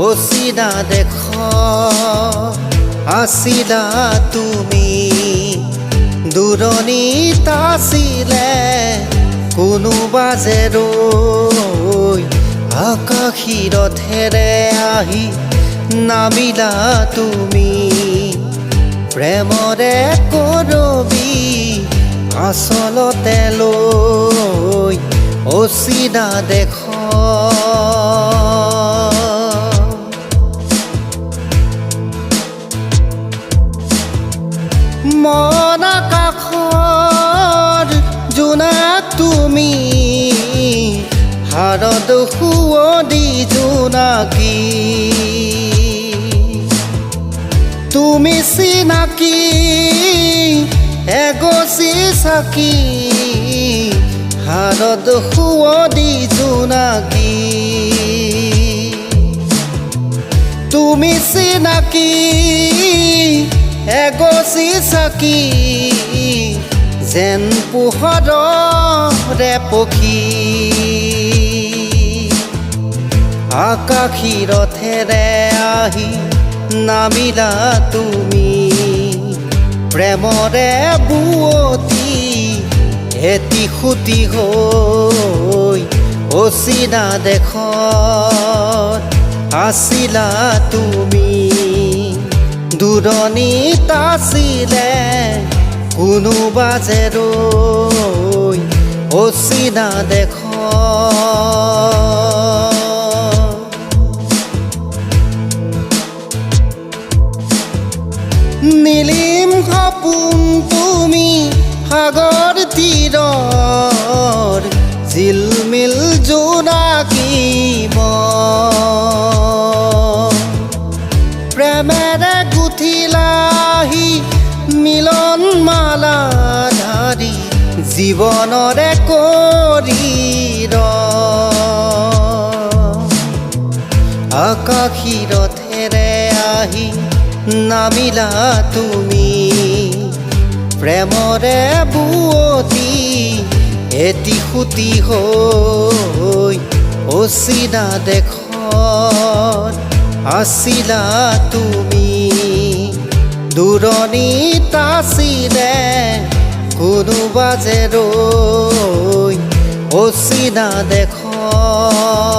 অচিনা দেশ আছিলা তুমি দূৰণিত আছিলে কোনোবা যে ৰৈ আকাশী ৰথেৰে আহি নামিলা তুমি প্ৰেমৰে কৰবি আচলতে লৈ অচিনা দেশ মন আকাশৰ জোনাক তুমি হাৰত শুৱদি জোনাকী তুমি চিনাকি এগছি চাকি হাৰত শুৱদি জোনাকী তুমি চিনাকি এগছি চাকি যেন পোহৰে পখী আকাশী ৰথেৰে আহি নামিলা তুমি প্ৰেমৰে বুৱতী এটি খুটি হৈ অচিনা দেশত আছিলা তুমি দূৰণিত আছিলে কোনোবা যে ৰৈ অচিনা দেশ নীলিম সপোন তুমি সাগৰ তীৰৰ জিলমিল জোনাকী প্ৰেমেৰে গুঠিলাহি মিলন মালা ধাৰি জীৱনৰে কৰিৰ আকাশী ৰথেৰে আহি নামিলা তুমি প্ৰেমৰে বুৱতী এটি খুটি হৈ অচিনা দেশত আছিলা তুমি দূৰণিত আছিলে কোনোবা যে ৰৈ অচিনা দেশত